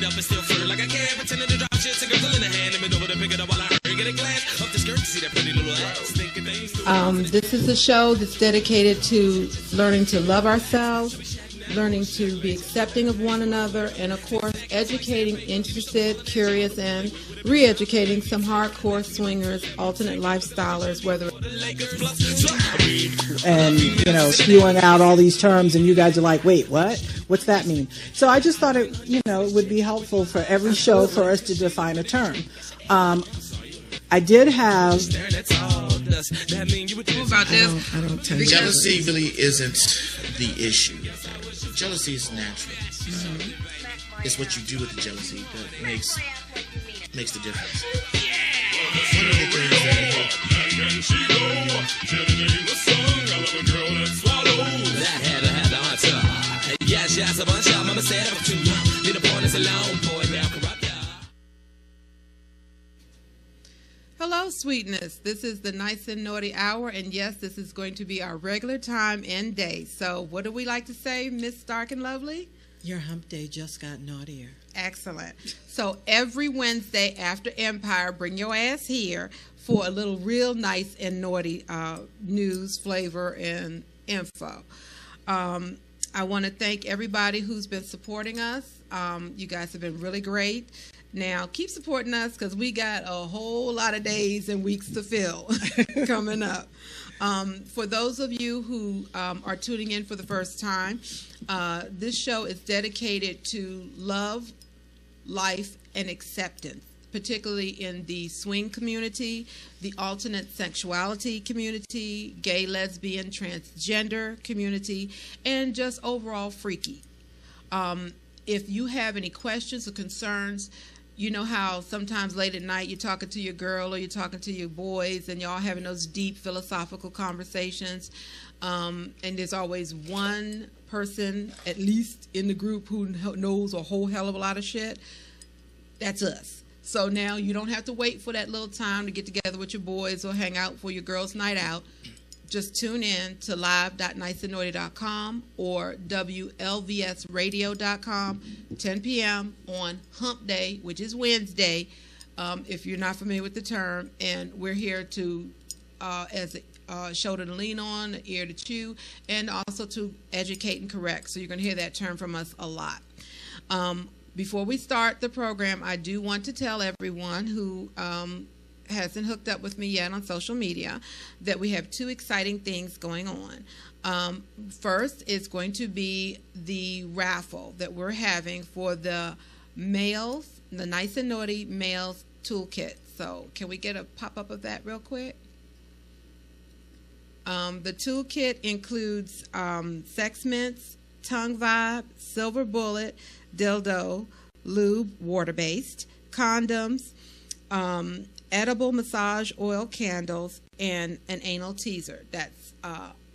up and still flirt like I can. Pretending to drop shit to girls in the hand. And bend over to pick it up while I hurry. Get a glance up the skirt to see that pretty little ass. Thinking things. This is a show that's dedicated to learning to love ourselves, learning to be accepting of one another, and of course educating interested, curious, and re-educating some hardcore swingers, alternate lifestylers, whether and spewing out all these terms, and you guys are like, wait, what's that mean? So I just thought it would be helpful for every show for us to define a term. I did have jealousy really isn't the issue. Jealousy is natural. It's what you do with the jealousy that makes the difference. One of the things that had the answer. Yes, a bunch of mama said I'm too young. Leave the pointers alone, boy, now corrupt. Hello, sweetness. This is the Nyce Naughtie Hour, and yes, this is going to be our regular time and day. So what do we like to say, Miss Stark and Lovely? Your hump day just got naughtier. Excellent. So every Wednesday after Empire, bring your ass here for a little real nice and naughty news, flavor, and info. I want to thank everybody who's been supporting us. You guys have been really great. Now, keep supporting us because we got a whole lot of days and weeks to fill coming up. For those of you who are tuning in for the first time, this show is dedicated to love, life, and acceptance, particularly in the swing community, the alternate sexuality community, gay, lesbian, transgender community, and just overall freaky. If you have any questions or concerns, you know how sometimes late at night you're talking to your girl or you're talking to your boys and y'all having those deep philosophical conversations, and there's always one person at least in the group who knows a whole hell of a lot of shit. That's us. So now you don't have to wait for that little time to get together with your boys or hang out for your girls' night out. Just tune in to live.nycenaughtie.com or WLVSradio.com, 10 p.m. on Hump Day, which is Wednesday, if you're not familiar with the term. And we're here to, as a shoulder to lean on, an ear to chew, and also to educate and correct. So you're going to hear that term from us a lot. Before we start the program, I do want to tell everyone who hasn't hooked up with me yet on social media that we have two exciting things going on. First is going to be the raffle that we're having for the males, the Nyce and Naughtie males toolkit. So can we get a pop-up of that real quick? The toolkit includes sex mints, tongue vibe, silver bullet, dildo, lube, water-based, condoms, edible massage oil candles, and an anal teaser. That's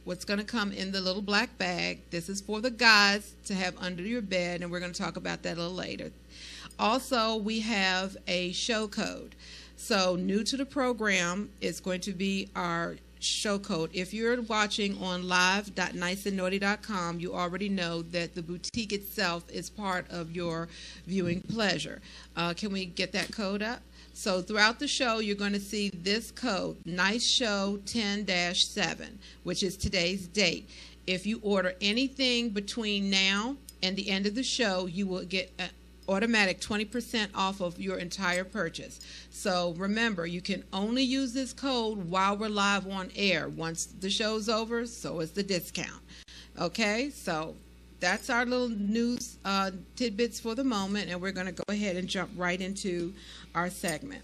what's going to come in the little black bag. This is for the guys to have under your bed, and we're going to talk about that a little later. Also, we have a show code. So new to the program is going to be our show code. If you're watching on live.nycenaughtie.com, you already know that the boutique itself is part of your viewing pleasure. Can we get that code up? So throughout the show, you're going to see this code, Nyce Show 10-7, which is today's date. If you order anything between now and the end of the show, you will get an automatic 20% off of your entire purchase. So remember, you can only use this code while we're live on air. Once the show's over, so is the discount. Okay, so that's our little news tidbits for the moment, and we're going to go ahead and jump right into our segment.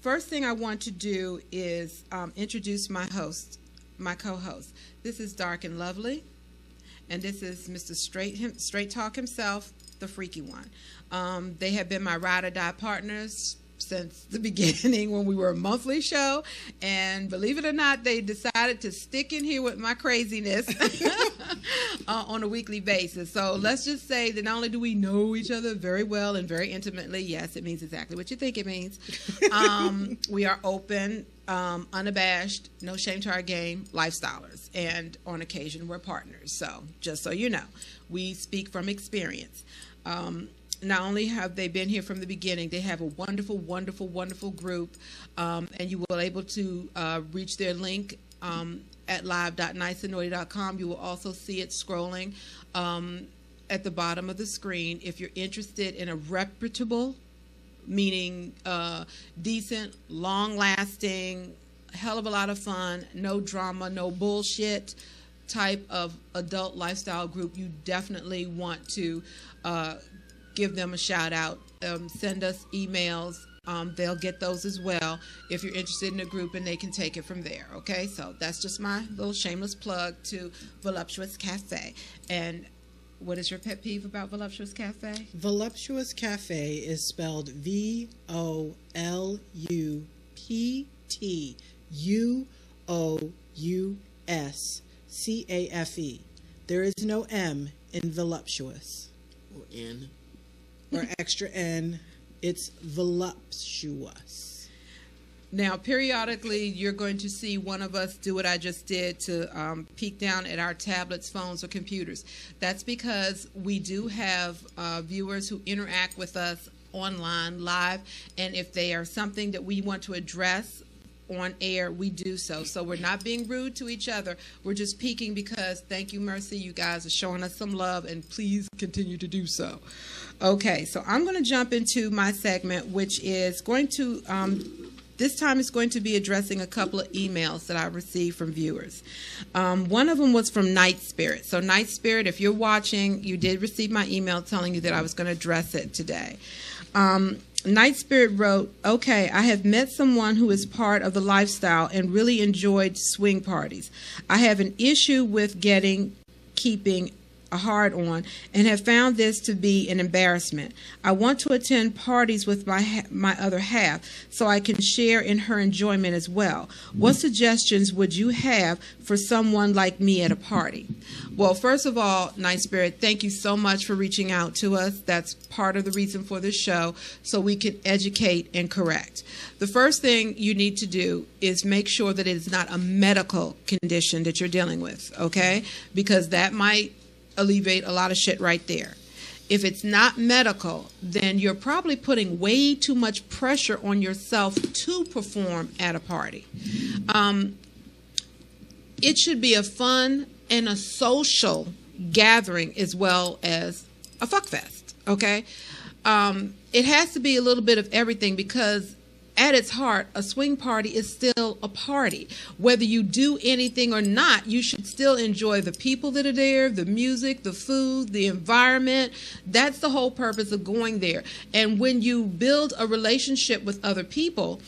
First thing I want to do is introduce my host, my co-host. This is Dark and Lovely, and this is Mr. Straight Talk himself, the freaky one. They have been my ride or die partners since the beginning when we were a monthly show, and believe it or not, they decided to stick in here with my craziness on a weekly basis. So let's just say that not only do we know each other very well and very intimately, yes, it means exactly what you think it means. We are open, unabashed, no shame to our game, lifestylers, and on occasion we're partners. So just so you know, we speak from experience. not only have they been here from the beginning, they have a wonderful, wonderful, wonderful group, and you will able to reach their link at live.nycenaughtie.com. You will also see it scrolling at the bottom of the screen. If you're interested in a reputable, meaning decent, long-lasting, hell of a lot of fun, no drama, no bullshit type of adult lifestyle group, you definitely want to give them a shout out. Send us emails. They'll get those as well if you're interested in a group, and they can take it from there. Okay, so that's just my little shameless plug to Voluptuous Cafe. And what is your pet peeve about Voluptuous Cafe? Voluptuous Cafe is spelled VOLUPTUOUSCAFE. There is no M in voluptuous. Or N. Or extra N. It's voluptuous. Now, periodically, you're going to see one of us do what I just did to peek down at our tablets, phones, or computers. That's because we do have viewers who interact with us online, live, and if they are something that we want to address on air, we do so. So we're not being rude to each other. We're just peeking because, thank you, Mercy, you guys are showing us some love, and please continue to do so. Okay, so I'm going to jump into my segment, which is going to, this time it's going to be addressing a couple of emails that I received from viewers. One of them was from Night Spirit. So Night Spirit, if you're watching, you did receive my email telling you that I was going to address it today. Night Spirit wrote, okay, I have met someone who is part of the lifestyle and really enjoyed swing parties. I have an issue with keeping a hard on and have found this to be an embarrassment. I want to attend parties with my other half so I can share in her enjoyment as well. What suggestions would you have for someone like me at a party? Well, first of all, Night Spirit, thank you so much for reaching out to us. That's part of the reason for this show, so we can educate and correct. The first thing you need to do is make sure that it is not a medical condition that you're dealing with, okay? Because that might alleviate a lot of shit right there. If it's not medical, then you're probably putting way too much pressure on yourself to perform at a party. It should be a fun and a social gathering as well as a fuck fest, okay? It has to be a little bit of everything, because at its heart, a swing party is still a party. Whether you do anything or not, you should still enjoy the people that are there, the music, the food, the environment. That's the whole purpose of going there. And when you build a relationship with other people,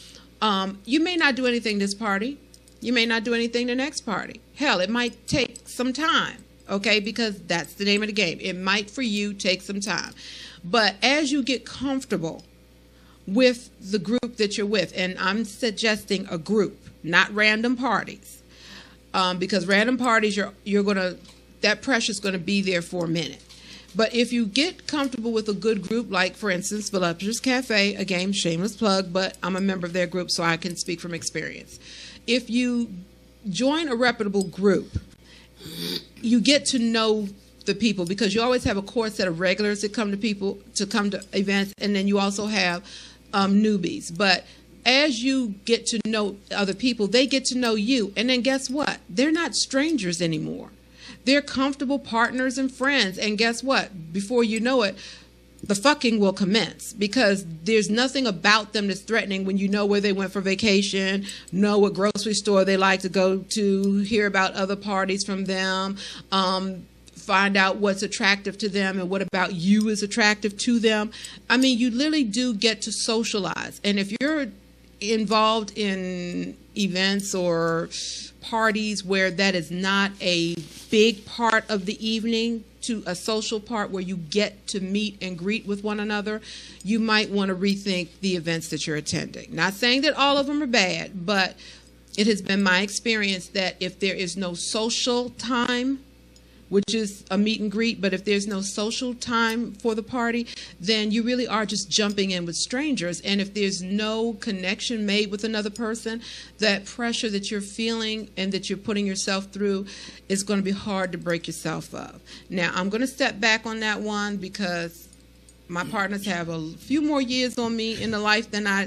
you may not do anything this party. You may not do anything the next party. Hell, it might take some time, okay? Because that's the name of the game. It might, for you, take some time. But as you get comfortable with the group that you're with, and I'm suggesting a group, not random parties, because random parties, that pressure's gonna be there for a minute. But if you get comfortable with a good group, like for instance, Voluptuous Cafe, again, shameless plug, but I'm a member of their group, so I can speak from experience. If you join a reputable group, you get to know the people, because you always have a core set of regulars that come to events, and then you also have newbies. But as you get to know other people, they get to know you, and then guess what? They're not strangers anymore. They're comfortable partners and friends, and guess what? Before you know it, the fucking will commence, because there's nothing about them that's threatening when you know where they went for vacation, know what grocery store they like to go to, hear about other parties from them, find out what's attractive to them and what about you is attractive to them. I mean, you literally do get to socialize. And if you're involved in events or parties where that is not a big part of the evening, to a social part where you get to meet and greet with one another, you might want to rethink the events that you're attending. Not saying that all of them are bad, but it has been my experience that if there is no social time, which is a meet and greet, but if there's no social time for the party, then you really are just jumping in with strangers. And if there's no connection made with another person, that pressure that you're feeling and that you're putting yourself through is going to be hard to break yourself of. Now, I'm going to step back on that one, because my partners have a few more years on me in the life than I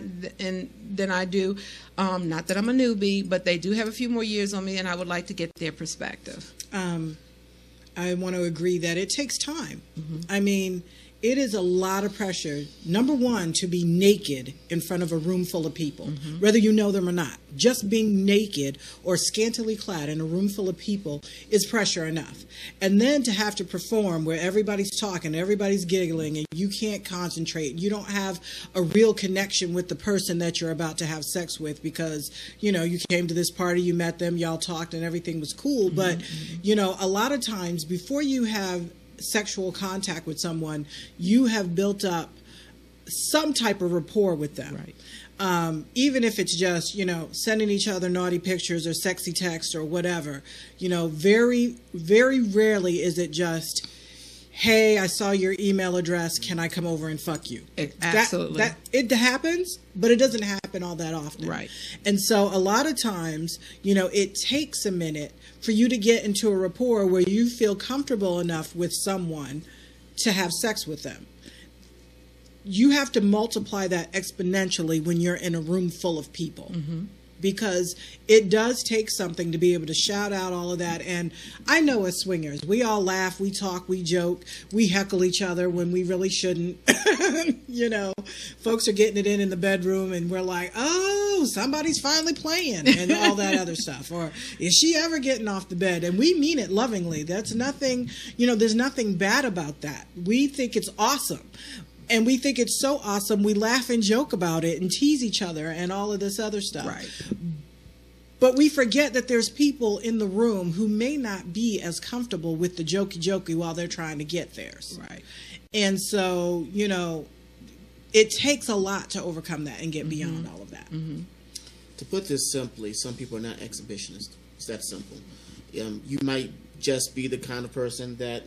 do. Not that I'm a newbie, but they do have a few more years on me, and I would like to get their perspective. I want to agree that it takes time. I mean, it is a lot of pressure, number one, to be naked in front of a room full of people, whether you know them or not. Just being naked or scantily clad in a room full of people is pressure enough. And then to have to perform where everybody's talking, everybody's giggling, and you can't concentrate. You don't have a real connection with the person that you're about to have sex with because, you know, you came to this party, you met them, y'all talked, and everything was cool. But, you know, a lot of times before you have sexual contact with someone, you have built up some type of rapport with them. Right. Even if it's just, you know, sending each other naughty pictures or sexy text or whatever, you know, very, very rarely is it just, hey, I saw your email address, can I come over and fuck you? Absolutely. It happens, but it doesn't happen all that often. Right. And so a lot of times, you know, it takes a minute for you to get into a rapport where you feel comfortable enough with someone to have sex with them. You have to multiply that exponentially when you're in a room full of people. Because it does take something to be able to shout out all of that. And I know as swingers, we all laugh, we talk, we joke, we heckle each other when we really shouldn't. You know, folks are getting it in the bedroom and we're like, oh, somebody's finally playing and all that other stuff. Or is she ever getting off the bed? And we mean it lovingly. That's nothing, you know, there's nothing bad about that. We think it's awesome. And we think it's so awesome, we laugh and joke about it and tease each other and all of this other stuff. Right. But we forget that there's people in the room who may not be as comfortable with the jokey while they're trying to get theirs. Right. And so, you know, it takes a lot to overcome that and get beyond all of that. To put this simply, some people are not exhibitionists. It's that simple. You might just be the kind of person that,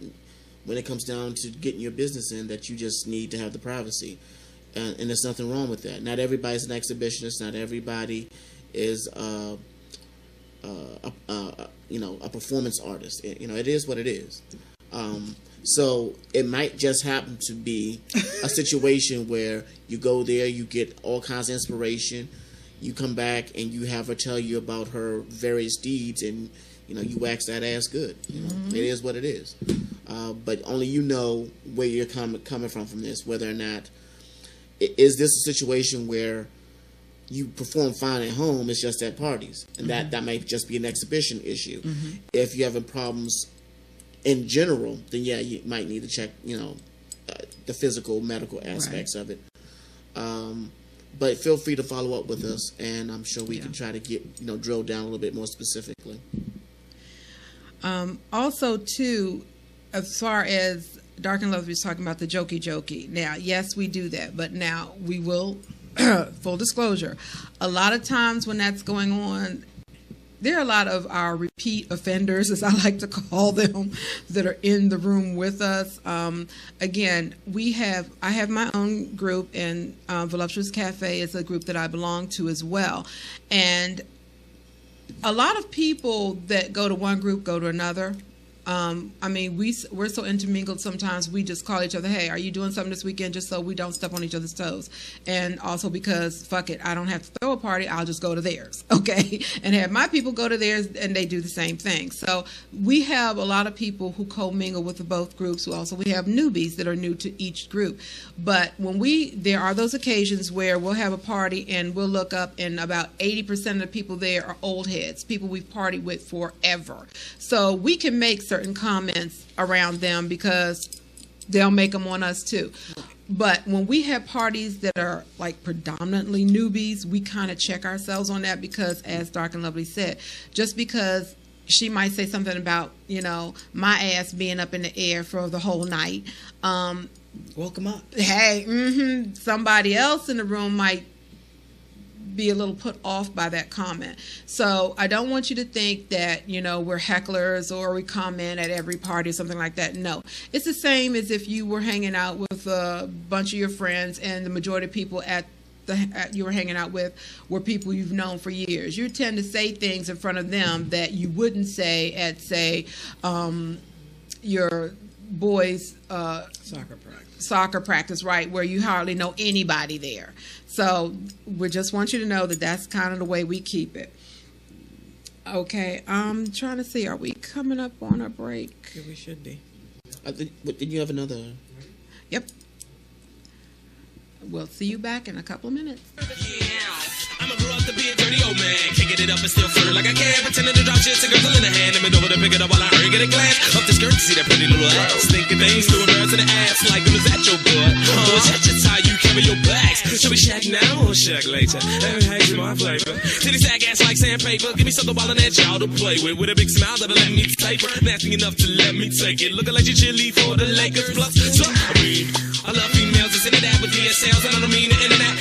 when it comes down to getting your business in, that you just need to have the privacy. And there's nothing wrong with that. Not everybody's an exhibitionist. Not everybody is, you know, a performance artist. You know, it is what it is. So it might just happen to be a situation where you go there, you get all kinds of inspiration, you come back and you have her tell you about her various deeds, and you know, you wax that ass good. You know, it is what it is. But only you know where you're coming from this, whether or not is this a situation where you perform fine at home, it's just at parties, and that might just be an exhibition issue. If you're having problems in general, then yeah, you might need to check, you know, the physical, medical aspects of it. But feel free to follow up with us, and I'm sure we can try to get, you know, drill down a little bit more specifically. Also, too, as far as Dark and Lovely was talking about the jokey. Now, yes, we do that, but now we will, full disclosure, a lot of times when that's going on, there are a lot of our repeat offenders, as I like to call them, that are in the room with us. Again, I have my own group, and Voluptuous Cafe is a group that I belong to as well. And a lot of people that go to one group go to another. I mean, we're so intermingled sometimes we just call each other, hey, are you doing something this weekend, just so we don't step on each other's toes. And also because, fuck it, I don't have to throw a party, I'll just go to theirs, okay? And have my people go to theirs, and they do the same thing. So we have a lot of people who commingle with both groups. We have newbies that are new to each group. But when there are those occasions where we'll have a party and we'll look up and about 80% of the people there are old heads, people we've partied with forever. So we can make certain comments around them because they'll make them on us too. But when we have parties that are like predominantly newbies, we kind of check ourselves on that because, as Dark and Lovely said, just because she might say something about, you know, my ass being up in the air for the whole night. Welcome up. Hey, somebody else in the room might be a little put off by that comment. So I don't want you to think that, you know, we're hecklers or we comment at every party or something like that. No. It's the same as if you were hanging out with a bunch of your friends and the majority of people you were hanging out with were people you've known for years. You tend to say things in front of them that you wouldn't say at, say, your boys' soccer practice, right, where you hardly know anybody there. So we just want you to know that that's kind of the way we keep it. Okay, I'm trying to see, are we coming up on a break? Yeah, we should be. Did you have another? Yep. We'll see you back in a couple of minutes. I'ma grow up to be a dirty old man, kicking it up and still flirt like I can, pretending to drop shit to girls in the hand, and bend over to pick it up while I hurry get a glance up the skirt to see that pretty little ass, thinking things doing birds in the ass like them is that your butt, or is that just how you carry your bags? Shall we shack now or shack later? Every hank's my flavor. Titty sack ass like sandpaper, give me something while on that y'all to play with a big smile that'll let me taper, nasty enough to let me take it, looking like you chilly for the Lakers plus. So I love females, it's into that with DSLs, and I don't mean the internet.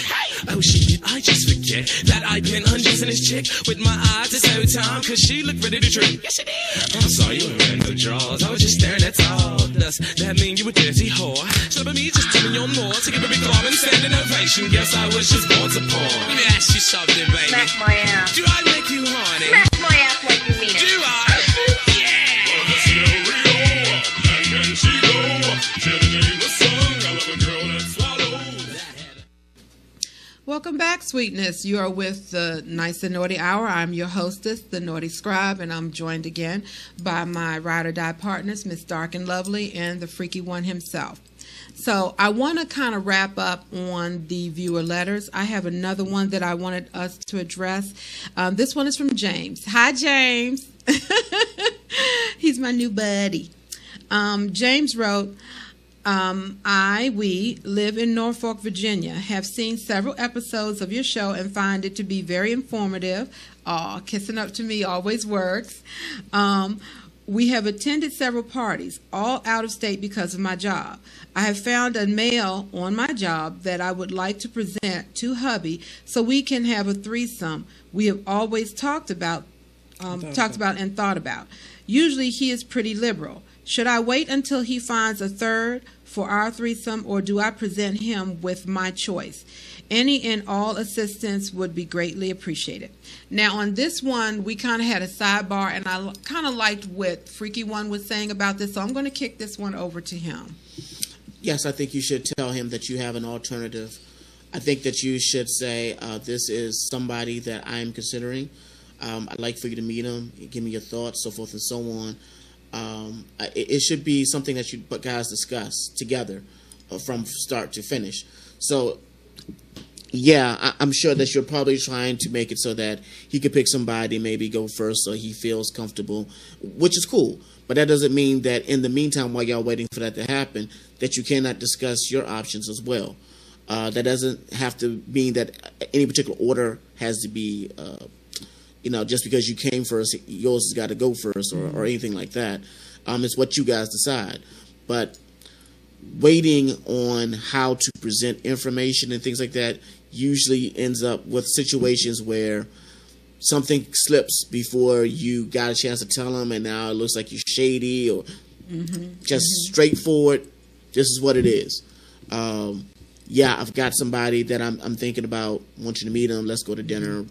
Oh shit, did I just forget that I've been undressing this chick with my eyes this whole time, cause she looked ready to trip. Yes, she did. I'm sorry you ain't wearing no drawers, I was just staring at all. Does that mean you a dirty whore? Slipping me, just tell me on more to give a big throb and stand an ovation. Guess I was just born to porn. Let me ask you something, baby. Smack my ass. Do I make you horny? Smack my ass like you mean it. Do I? Welcome back, sweetness. You are with the Nyce Naughtie Hour. I'm your hostess, the Naughty Scribe, and I'm joined again by my ride or die partners, Miss Dark and Lovely, and the freaky one himself. So I want to kind of wrap up on the viewer letters. I have another one that I wanted us to address. This one is from James. Hi, James. He's my new buddy. James wrote, we live in Norfolk, Virginia, have seen several episodes of your show and find it to be very informative. Aw, kissing up to me always works. We have attended several parties, all out of state because of my job. I have found a male on my job that I would like to present to hubby so we can have a threesome we have always talked about and thought about. Usually he is pretty liberal. Should I wait until he finds a third for our threesome, or do I present him with my choice? Any and all assistance would be greatly appreciated. Now, on this one, we kind of had a sidebar, and I kind of liked what Freaky One was saying about this, so I'm going to kick this one over to him. Yes, I think you should tell him that you have an alternative. I think that you should say, this is somebody that I'm considering. I'd like for you to meet him, give me your thoughts, so forth and so on. It should be something that you guys discuss together from start to finish. So, yeah, I'm sure that you're probably trying to make it so that he could pick somebody, maybe go first so he feels comfortable, which is cool. But that doesn't mean that in the meantime, while y'all waiting for that to happen, that you cannot discuss your options as well. That doesn't have to mean that any particular order has to be just because you came first, yours has got to go first, or anything like that. It's what you guys decide. But waiting on how to present information and things like that usually ends up with situations where something slips before you got a chance to tell them, and now it looks like you're shady or straightforward. This is what it is. I've got somebody that I'm thinking about. Want you to meet him. Let's go to dinner.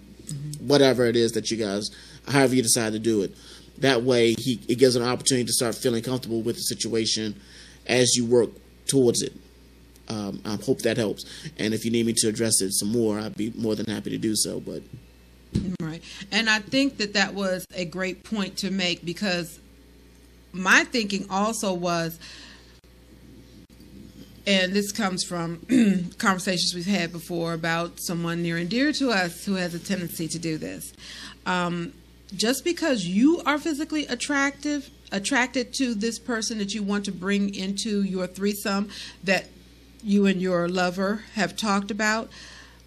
Whatever it is that you guys, however you decide to do it. That way, it gives an opportunity to start feeling comfortable with the situation as you work towards it. I hope that helps. And if you need me to address it some more, I'd be more than happy to do so. But right. And I think that was a great point to make, because my thinking also was, and this comes from conversations we've had before about someone near and dear to us who has a tendency to do this. Just because you are physically attracted to this person that you want to bring into your threesome that you and your lover have talked about,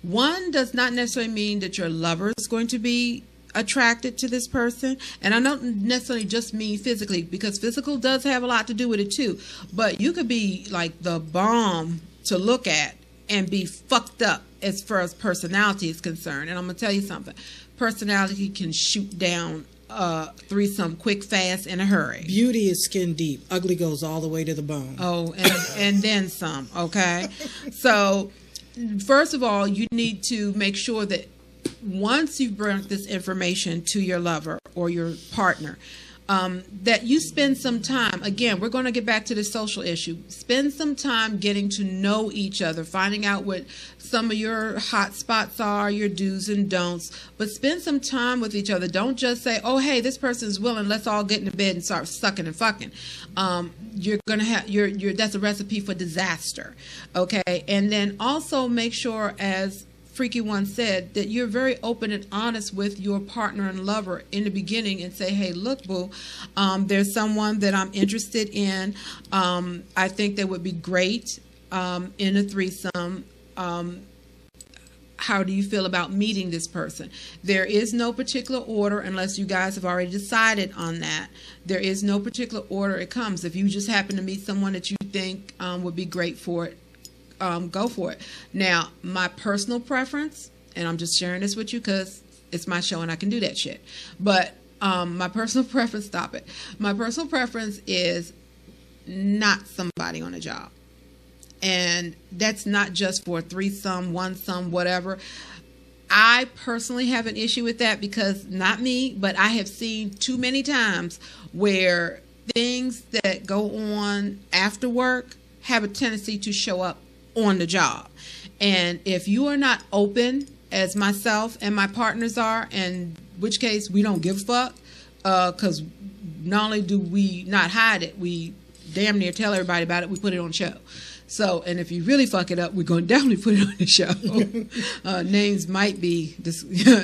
one does not necessarily mean that your lover is going to be attracted to this person. And I don't necessarily just mean physically, because physical does have a lot to do with it too. But you could be like the bomb to look at and be fucked up as far as personality is concerned. And I'm going to tell you something. Personality can shoot down threesome quick, fast, in a hurry. Beauty is skin deep. Ugly goes all the way to the bone. Oh, and then some, okay? So, first of all, you need to make sure that once you bring this information to your lover or your partner, that you spend some time, again, we're going to get back to the social issue, spend some time getting to know each other, finding out what some of your hot spots are, your do's and don'ts, but spend some time with each other. Don't just say, oh, hey, this person's willing, let's all get into bed and start sucking and fucking. You're going to have, that's a recipe for disaster, okay? And then also make sure, as Freaky One said, that you're very open and honest with your partner and lover in the beginning and say, hey, look, boo, there's someone that I'm interested in. I think that would be great in a threesome. How do you feel about meeting this person? There is no particular order unless you guys have already decided on that. There is no particular order it comes. If you just happen to meet someone that you think would be great for it, go for it. Now, my personal preference, and I'm just sharing this with you because it's my show and I can do that shit, but my personal preference, stop it. My personal preference is not somebody on a job. And that's not just for threesome, one some, whatever. I personally have an issue with that because, not me, but I have seen too many times where things that go on after work have a tendency to show up on the job. And if you are not open, as myself and my partners are, in which case we don't give a fuck, because not only do we not hide it, we damn near tell everybody about it, we put it on the show. So, and if you really fuck it up, we're going to definitely put it on the show. Names might be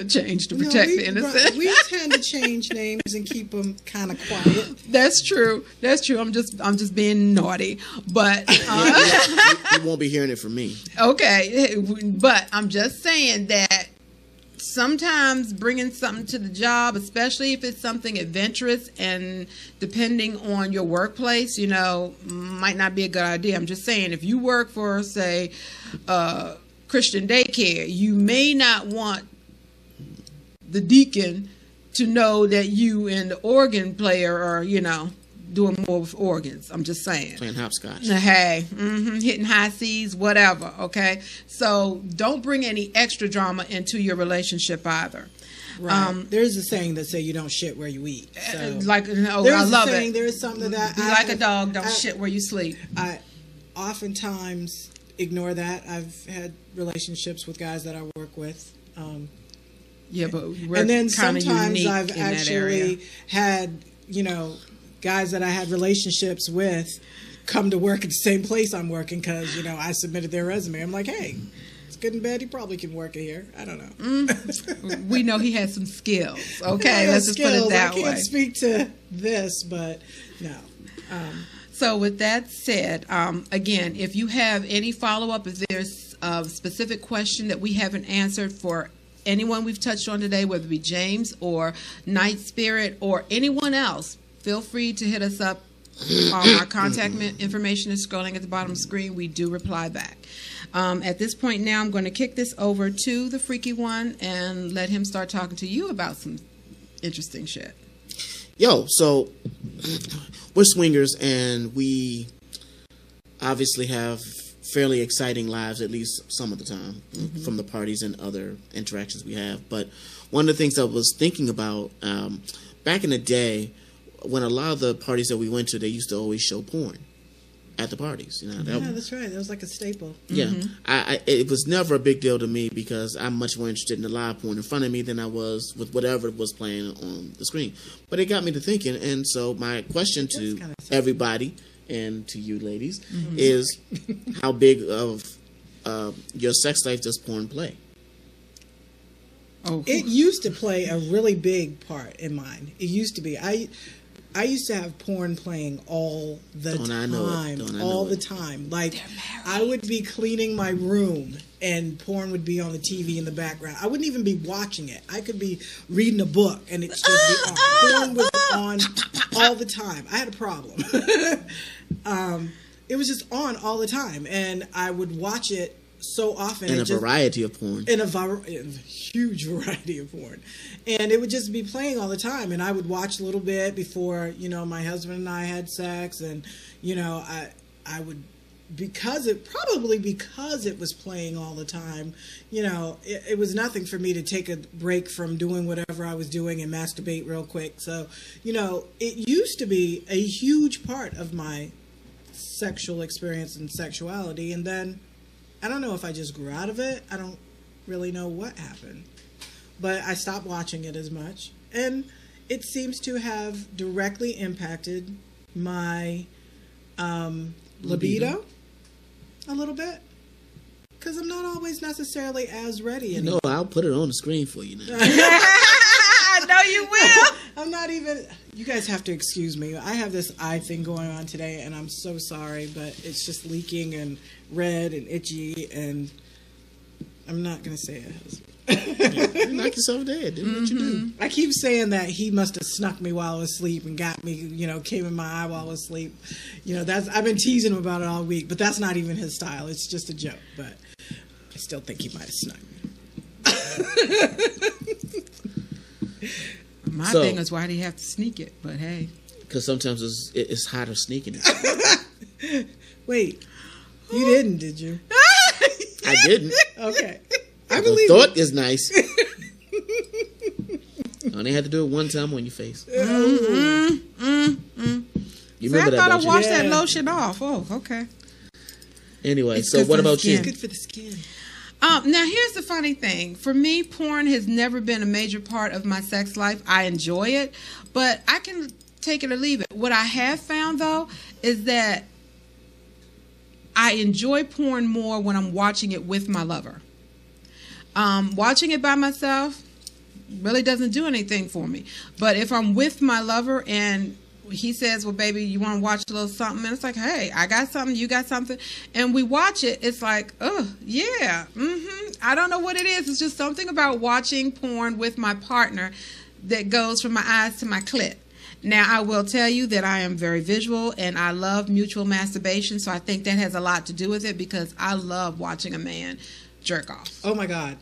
changed to protect the innocent. We tend to change names and keep them kind of quiet. That's true. That's true. I'm just being naughty, but you won't be hearing it from me. Okay, but I'm just saying that sometimes bringing something to the job, especially if it's something adventurous and depending on your workplace, might not be a good idea. I'm just saying, if you work for, say, Christian daycare, you may not want the deacon to know that you and the organ player are, doing more with organs. I'm just saying. Playing hopscotch. Hey, hitting high C's, whatever, okay? So don't bring any extra drama into your relationship either. Right. There's a saying that say you don't shit where you eat. So. I love it. There is something that be like a dog, don't shit where you sleep. I oftentimes ignore that. I've had relationships with guys that I work with. Yeah, but we're and then kind of sometimes unique I've in that actually area. had, guys that I had relationships with come to work at the same place I'm working because, I submitted their resume. I'm like, hey, it's good and bad. He probably can work it here. I don't know. We know he has some skills. Okay, Yeah, let's just put it that way. I can't speak to this, but no. So with that said, again, if you have any follow-up, if there's a specific question that we haven't answered for anyone we've touched on today, whether it be James or Night Spirit or anyone else, feel free to hit us up. Our contact information is scrolling at the bottom of the screen. We do reply back. At this point now, I'm going to kick this over to the Freaky One and let him start talking to you about some interesting shit. Yo, so we're swingers, and we obviously have fairly exciting lives, at least some of the time, from the parties and other interactions we have. But one of the things I was thinking about, back in the day, when a lot of the parties that we went to, they used to always show porn at the parties. That's right. That was like a staple. Yeah. It was never a big deal to me because I'm much more interested in the live porn in front of me than I was with whatever was playing on the screen. But it got me to thinking, and so my question to everybody and to you ladies is, how big of your sex life does porn play? Oh, it used to play a really big part in mine. It used to be. I used to have porn playing all the time. All the time. Like, I would be cleaning my room and porn would be on the TV in the background. I wouldn't even be watching it. I could be reading a book and it's just be on. Porn was on all the time. I had a problem. It was just on all the time, and I would watch it so often. In a variety of porn. In a huge variety of porn. And it would just be playing all the time, and I would watch a little bit before, my husband and I had sex, and, I would because it was playing all the time, it was nothing for me to take a break from doing whatever I was doing and masturbate real quick. So, it used to be a huge part of my sexual experience and sexuality. And then I don't know if I just grew out of it. I don't really know what happened, but I stopped watching it as much. And it seems to have directly impacted my libido a little bit, because I'm not always necessarily as ready anymore. No, I'll put it on the screen for you now. I know you will. I'm not even. You guys have to excuse me. I have this eye thing going on today, and I'm so sorry, but it's just leaking and red and itchy, and I'm not going to say it. You knock yourself dead. Do what you do. I keep saying that he must have snuck me while I was asleep and got me, came in my eye while I was asleep. I've been teasing him about it all week, but that's not even his style. It's just a joke, but I still think he might have snuck me. My thing is, why do you have to sneak it? But hey. Because sometimes it's hotter sneaking it. Wait, you didn't, did you? I didn't. Okay. I believe thought is nice. Only had to do it one time on your face. You remember I thought I that? washed that lotion off. Oh, okay. Anyway, It's so what about you? It's good for the skin. Now, here's the funny thing. For me, porn has never been a major part of my sex life. I enjoy it, but I can take it or leave it. What I have found, though, is that I enjoy porn more when I'm watching it with my lover. Watching it by myself really doesn't do anything for me. But if I'm with my lover and he says, well, baby, you want to watch a little something? And it's like, hey, I got something, you got something. And we watch it. It's like, oh, yeah. I don't know what it is. It's just something about watching porn with my partner that goes from my eyes to my clit. Now, I will tell you that I am very visual and I love mutual masturbation. So I think that has a lot to do with it, because I love watching a man jerk off. Oh, my God.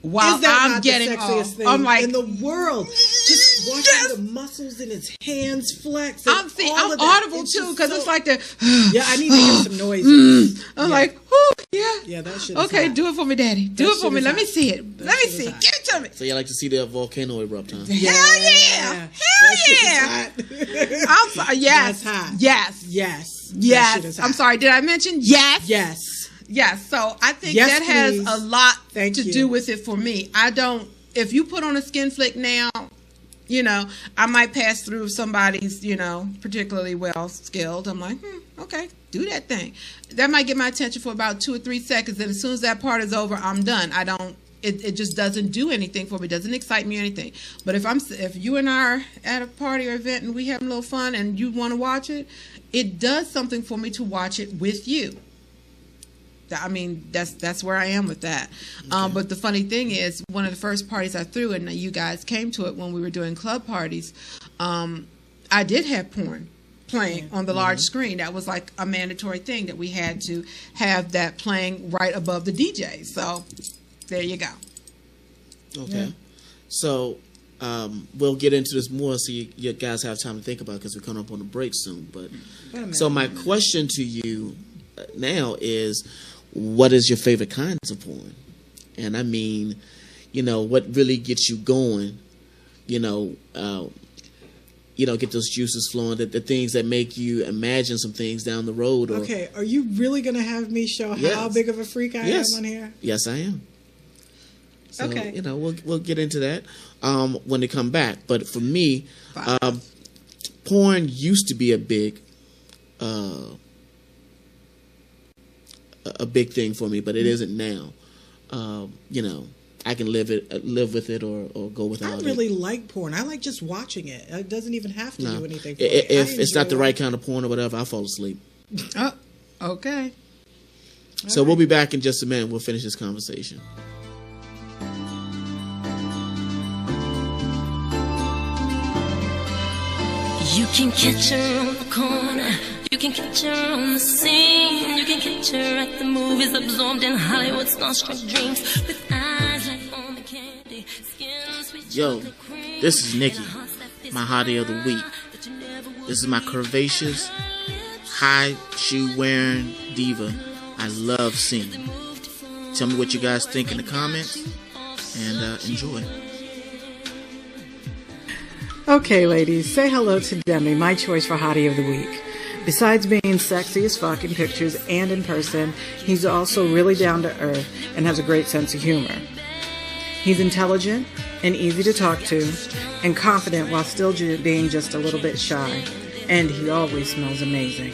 While Is that I'm not getting the sexiest off, thing I'm like, in the world? Just watching the muscles in his hands flex. And I'm audible too, because it's like the. Yeah, I need to hear some noises. I'm like, oh yeah. Yeah, that shit. Okay, hot. do it for me, Daddy. Do it for me. Let me see it. That Let me shit see is it. hot. Give it to me. So you like to see the volcano erupt, huh? Hell yeah! Hell yeah! I'm sorry. Yes. That's hot. Yes. Yes. That shit Yes. is hot. I'm sorry. Did I mention yes? Yes. Yes. So I think Yes, that has please. a lot Thank to you. do with it for me. I don't. If you put on a skin flick now, I might pass through somebody's, particularly well skilled. I'm like, okay, do that thing. That might get my attention for about 2 or 3 seconds. Then as soon as that part is over, I'm done. I don't. It just doesn't do anything for me. It doesn't excite me or anything. But if you and I are at a party or event and we having a little fun and you want to watch it, it does something for me to watch it with you. I mean, that's where I am with that. Okay. But the funny thing is, one of the first parties I threw, and you guys came to it when we were doing club parties, I did have porn playing on the large screen. That was like a mandatory thing that we had to have that playing right above the DJ. So there you go. Okay. Yeah. So we'll get into this more so you guys have time to think about it, because we're coming up on a break soon. But so my question to you now is, what is your favorite kinds of porn? And I mean, what really gets you going, get those juices flowing, the things that make you imagine some things down the road. Okay, are you really going to have me show how big of a freak I am on here? Yes, I am. So, okay. We'll get into that when they come back. But for me, porn used to be a big thing for me, but it isn't now. I can live with it or go without it. I really like porn. I like just watching it. It doesn't even have to do anything for me. If it's not the right kind of porn or whatever, I'll fall asleep. Oh, okay. So we'll be back in just a minute. We'll finish this conversation. You can catch her on the corner, you can catch her on the scene, you can catch her at the movies, absorbed in Hollywood's starstruck dreams, with eyes like almond candy, skin sweet. Yo, this is Nikki, my hottie of the week. This is my curvaceous, high shoe wearing diva I love seeing. Tell me what you guys think in the comments, and enjoy. Okay, ladies, say hello to Demi, my choice for Hottie of the Week. Besides being sexy as fuck in pictures and in person, he's also really down to earth and has a great sense of humor. He's intelligent and easy to talk to, and confident while still being just a little bit shy. And he always smells amazing.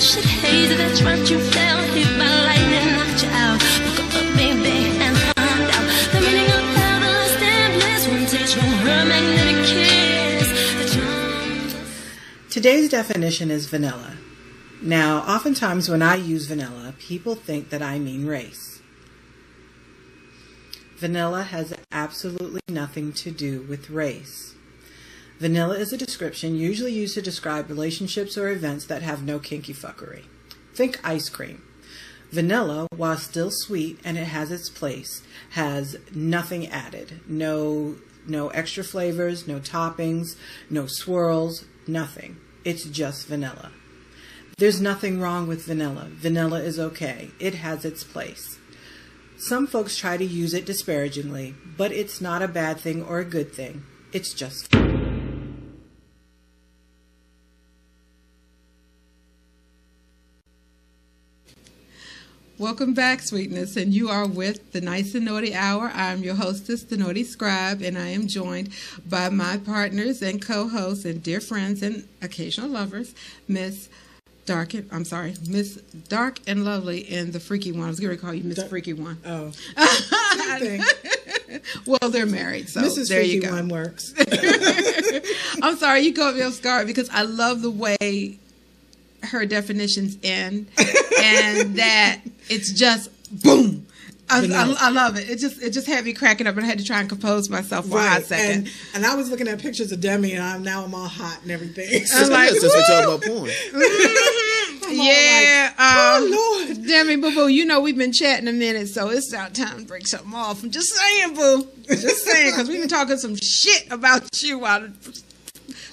Shit hazy that trapped you down, hit by lightning, knocked you out. Woke up, baby, and found out the meaning of everlasting bliss. One touch from her magnetic kiss. Today's definition is vanilla. Now, oftentimes when I use vanilla, people think that I mean race. Vanilla has absolutely nothing to do with race. Vanilla is a description usually used to describe relationships or events that have no kinky fuckery. Think ice cream. Vanilla, while still sweet and it has its place, has nothing added. No extra flavors, no toppings, no swirls, nothing. It's just vanilla. There's nothing wrong with vanilla. Vanilla is okay. It has its place. Some folks try to use it disparagingly, but it's not a bad thing or a good thing. It's just Welcome back, sweetness, and you are with the Nyce Naughtie Hour. I'm your hostess, the Naughty Scribe, and I am joined by my partners and co-hosts and dear friends and occasional lovers, Miss Dark and Lovely and the Freaky One. I was going to call you Miss Freaky One. Oh. Well, they're married, so Mrs. there Freaky you go. One works. I'm sorry, you caught me off guard because I love the way her definitions end and that it's just boom. I love it. It just had me cracking up, and I had to try and compose myself for a hot second. And I was looking at pictures of Demi, and I'm all hot and everything. I'm like, since we talking about porn. Yeah. Oh Lord, Demi, boo, you know we've been chatting a minute, so it's about time to break something off. I'm just saying, boo. Just saying, because we've been talking some shit about you while the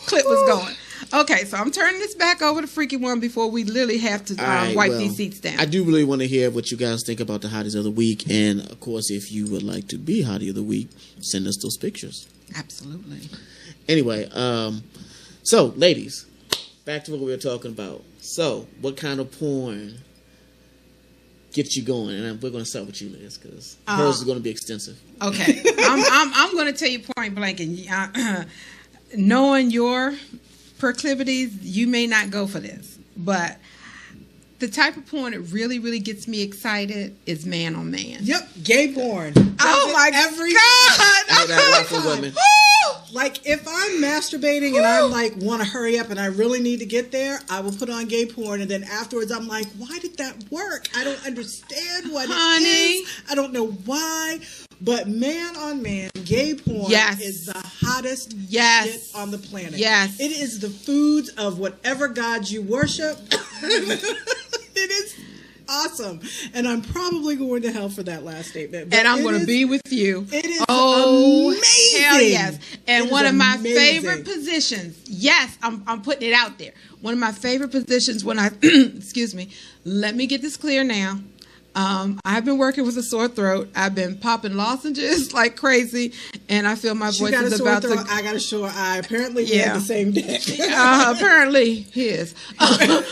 clip was going. Okay, so I'm turning this back over to Freaky One before we literally have to wipe these seats down. I do really want to hear what you guys think about the Hotties of the Week. And, of course, if you would like to be Hottie of the Week, send us those pictures. Absolutely. Anyway, so, ladies, back to what we were talking about. So, what kind of porn gets you going? And we're going to start with you, Liz, because hers is going to be extensive. Okay. I'm going to tell you point blank, and knowing your proclivities, you may not go for this, but the type of porn that really, really gets me excited is man on man. Yep, gay porn. Oh my God! I that for women. Like if I'm masturbating and I'm like want to hurry up and I really need to get there, I will put on gay porn, and then afterwards I'm like, why did that work? I don't understand what it is. I don't know why. But man on man, gay porn is the hottest shit on the planet. Yes. It is the foods of whatever god you worship. It is awesome. And I'm probably going to hell for that last statement. But and I'm going to be with you. It is amazing. Hell yes. And one of my favorite positions, yes, I'm putting it out there. One of my favorite positions when I, excuse me, let me get this clear now. I've been working with a sore throat. I've been popping lozenges like crazy, and I feel my voice is about to. I got a sore eye. Apparently, we had the same day. Apparently, his. I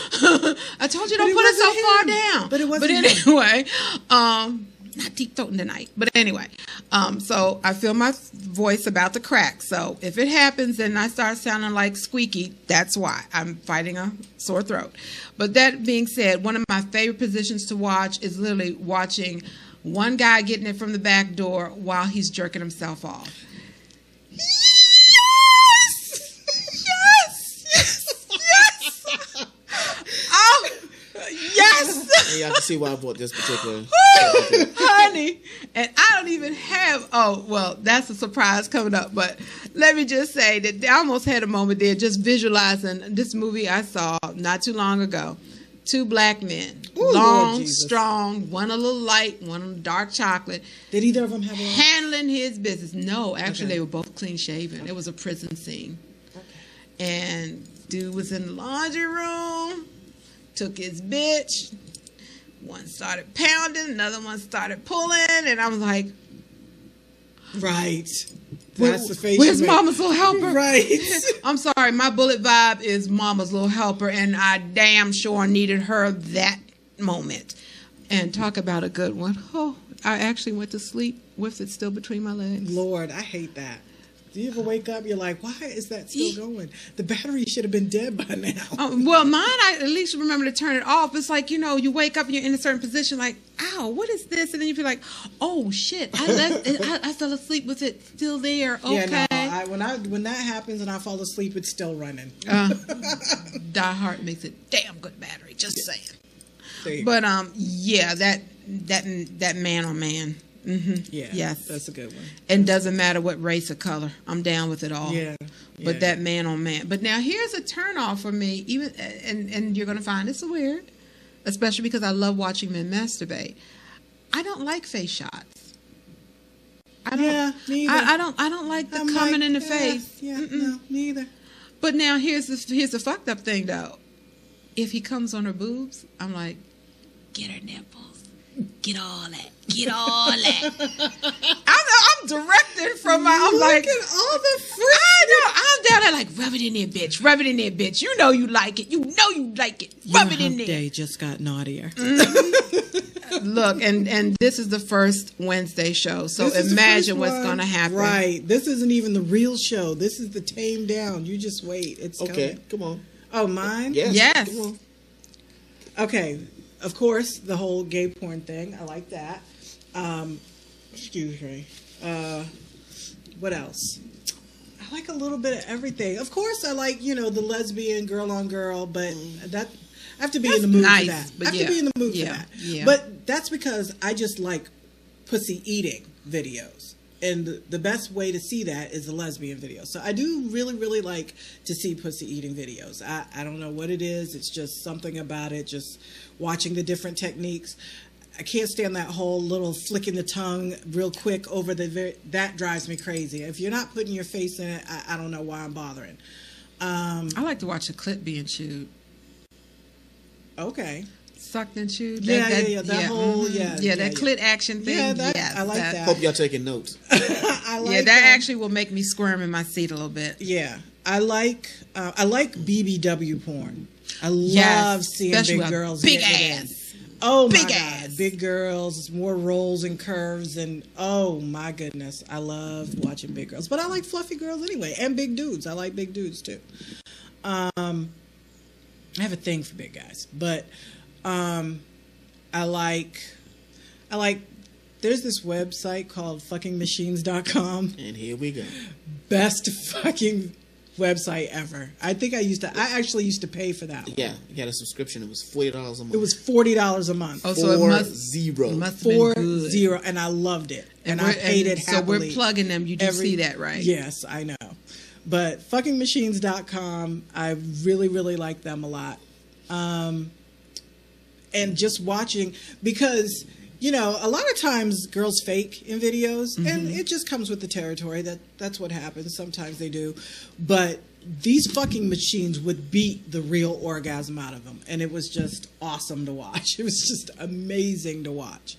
told you don't put it so far down. But it wasn't. But anyway, not deep throating tonight. But anyway, so I feel my voice about to crack. So if it happens and I start sounding like squeaky, that's why I'm fighting a sore throat. But that being said, one of my favorite positions to watch is literally watching one guy getting it from the back door while he's jerking himself off. Yes! Oh, yes! And you have to see why I bought this particular. Honey, and I don't even have, that's a surprise coming up, but let me just say that I almost had a moment there just visualizing this movie I saw not too long ago. Two black men, long, strong, one a little light, one dark chocolate. Did either of them have handling his business? No, actually they were both clean shaven. It was a prison scene. and dude was in the laundry room, took his bitch. One started pounding, another one started pulling, and I was like, Right. That's the face. Where's Mama's Little Helper? Right. I'm sorry, my bullet vibe is Mama's Little Helper, and I damn sure needed her that moment. And talk about a good one. Oh, I actually went to sleep with it still between my legs. Lord, I hate that. Do you ever wake up, you're like, why is that still going? The battery should have been dead by now. Well, mine, I at least remember to turn it off. It's like, you wake up and you're in a certain position like, ow, what is this? And then you feel like, oh, shit, I left it, I fell asleep with it still there. Okay. Yeah, no, when that happens and I fall asleep, it's still running. Die Hard makes a damn good battery, just saying. But, yeah, that man on man. Mm-hmm. Yeah, yes, that's a good one. And doesn't matter what race or color, I'm down with it all. Yeah, but that man on man. But now here's a turn off for me. Even and you're gonna find this weird, especially because I love watching men masturbate. I don't like face shots. Me either. I don't like the coming in the face. Yeah, no, me either. But now here's the fucked up thing though. If he comes on her boobs, I'm like, get her nipples. Get all that. Get all that. I'm directed from my. I'm like, all the fruit. I know. I'm down there like, rub it in there, bitch. Rub it in there, bitch. You know you like it. You know you like it. Rub it in there. Day just got naughtier. Look, and this is the first Wednesday show, so imagine what's going to happen. Right. This isn't even the real show. This is the tamed down. You just wait. It's okay. Coming. Come on. Oh, mine? Yes. Come on. Okay. Of course, the whole gay porn thing. I like that. Excuse me. What else? I like a little bit of everything. Of course, I like, the lesbian girl on girl, but that I have to be in the mood for that. I have to be in the mood for that. Yeah. But that's because I just like pussy eating videos. And the best way to see that is a lesbian video. So I do really, really like to see pussy eating videos. I don't know what it is. It's just something about it, just watching the different techniques. I can't stand that whole little flicking the tongue real quick over that drives me crazy. If you're not putting your face in it, I don't know why I'm bothering. I like to watch a clit being chewed. Okay. Sucked and chewed. That whole clit action thing. Yeah, I like that. Hope y'all taking notes. I like that actually will make me squirm in my seat a little bit. Yeah, I like BBW porn. I love seeing big girls, big ass. Oh my big God, ass. Big girls, more rolls and curves, and oh my goodness, I love watching big girls. But I like fluffy girls anyway, and big dudes. I like big dudes too. I have a thing for big guys, but. I like there's this website called fuckingmachines.com. And here we go. Best fucking website ever. I actually used to pay for that one. Yeah, you got a subscription. It was $40 a month. It was $40 a month. Oh, so it must 40, and I loved it. And I paid it happily. So we're plugging them. You do see that, right? Yes, I know. But fuckingmachines.com, I really, really like them a lot. And just watching, because, a lot of times girls fake in videos, and it just comes with the territory. That's what happens. Sometimes they do. But these fucking machines would beat the real orgasm out of them. And it was just awesome to watch. It was just amazing to watch.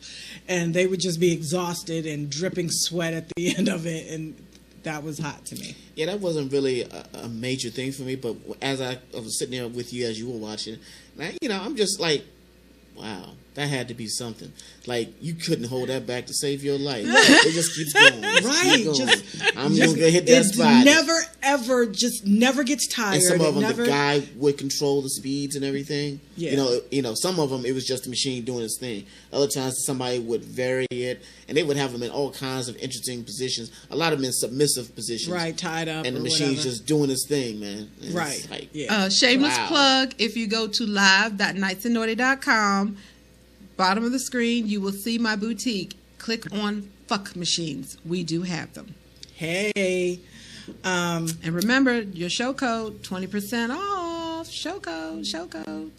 And they would just be exhausted and dripping sweat at the end of it. And that was hot to me. Yeah, that wasn't really a major thing for me. But as I was sitting there with you as you were watching, and I'm just like, wow, that had to be something. Like, you couldn't hold that back to save your life. It just keeps going. I'm going to hit that spot. Never gets tired. And some of them, the guy would control the speeds and everything. Yeah. Some of them, it was just the machine doing its thing. Other times, somebody would vary it, and they would have them in all kinds of interesting positions. A lot of them in submissive positions. Right, tied up. And the machine's just doing its thing, man. And right. Like, shameless plug, if you go to live.nycenaughtie.com, bottom of the screen, you will see my boutique. Click on Fuck Machines. We do have them. Hey. And remember, your show code, 20% off. Show code.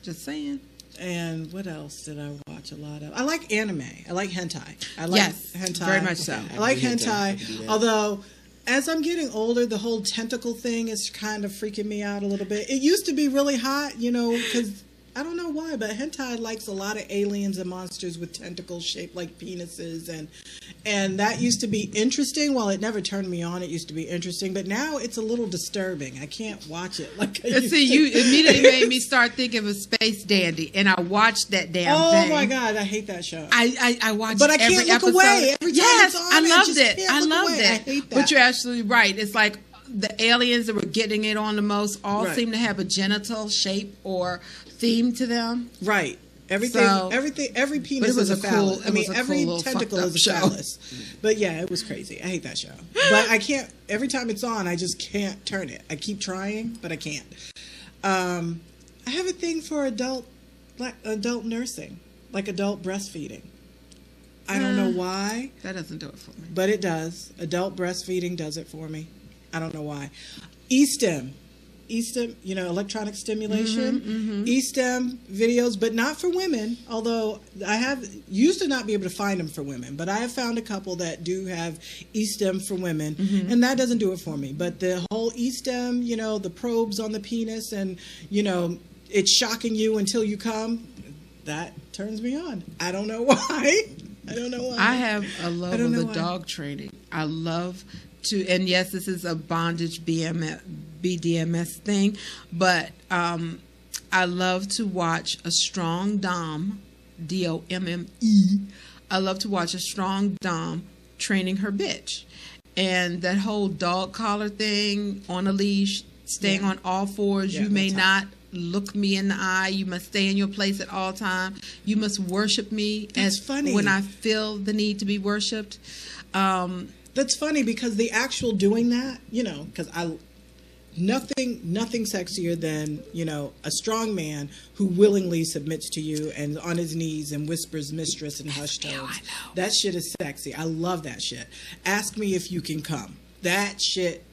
Just saying. And what else did I watch a lot of? I like anime. I like hentai. I like hentai. Very much so. I like hentai. Although As I'm getting older, the whole tentacle thing is kind of freaking me out a little bit. It used to be really hot, because I don't know why, but hentai likes a lot of aliens and monsters with tentacles shaped like penises, and that used to be interesting. While it never turned me on, it used to be interesting, but now it's a little disturbing. I can't watch it like I used See, to. you immediately made me start thinking of Space Dandy, and I watched that damn thing. Oh my God, I hate that show. I watched But I every can't look episode. away. Every time yes, it's on, I loved just it. can't I look loved away. it. I hate that. But you're absolutely right. It's like the aliens that were getting it on the most all Right. seem to have a genital shape or theme to them. Right. Everything, So- every But penis it was is a a cool- phallus. it I mean, was a every cool little tentacle fucked is up a show. phallus. But yeah, it was crazy. I hate that show. But I can't. Every time it's on, I just can't turn it. I keep trying, but I can't. I have a thing for adult nursing, like adult breastfeeding. I don't know why, That doesn't do it for me. but it does. Adult breastfeeding does it for me. I don't know why. E-stim, electronic stimulation, E-stim videos, but not for women. Although I used to not be able to find them for women, but I have found a couple that do have E-stim for women, and that doesn't do it for me. But the whole E-stim, the probes on the penis, and it's shocking you until you come, that turns me on. I don't know why. I don't know why. I have a love don't of know the why. dog training. I love to, and yes, this is a bondage BDMS thing, but I love to watch a strong dom, DOMME. I love to watch a strong dom training her bitch. And that whole dog collar thing, on a leash, staying on all fours. Yeah, You may that's not look me in the eye. You must stay in your place at all time. You must worship me That's funny. when I feel the need to be worshipped. That's funny because the actual doing that, because nothing sexier than, a strong man who willingly submits to you and on his knees and whispers mistress in hushed tones. I know. That shit is sexy. I love that shit. Ask me if you can come. That shit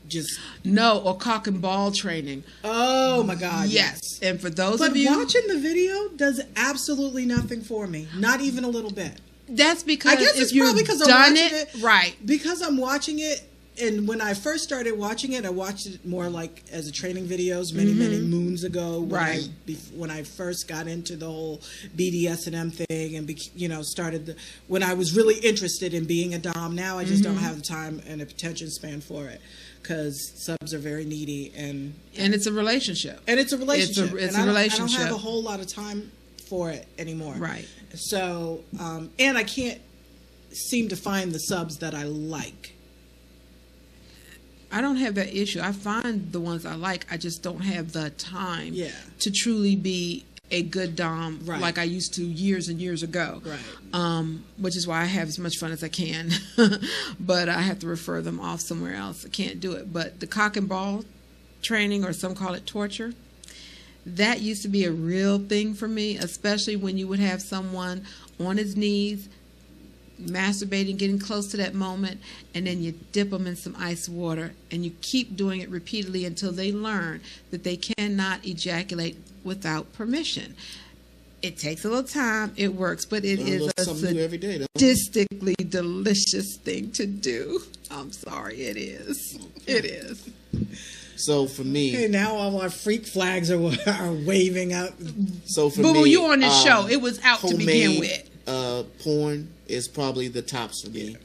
just, No, or cock and ball training. oh my God. Yes. And for those But of you, watching the video does absolutely nothing for me. Not even a little bit. that's because I guess if it's you've probably because I'm done watching it right. Because I'm watching it, and when I first started watching it, I watched it more like as a training videos many moons ago. When I first got into the whole BDSM thing and started when I was really interested in being a dom. Now I just don't have the time and attention span for it because subs are very needy and it's a relationship. it's a relationship. It's and a I relationship. don't have a whole lot of time for it anymore. Right. So, and I can't seem to find the subs that I like. I don't have that issue. I find the ones I like. I just don't have the time Yeah. to truly be a good dom Right. like I used to years and years ago. Right. Which is why I have as much fun as I can. But I have to refer them off somewhere else. I can't do it. But the cock and ball training, or some call it torture, that used to be a real thing for me, especially when you would have someone on his knees masturbating, getting close to that moment, and then you dip them in some ice water and you keep doing it repeatedly until they learn that they cannot ejaculate without permission. It takes a little time, it works, but it is a something new every day, don't you? sadistically delicious thing to do. I'm sorry, it is. It is. So for me, Okay, now all our freak flags are waving up. so for But me, when you were on this show, it was out to begin homemade, with. porn is probably the tops for me.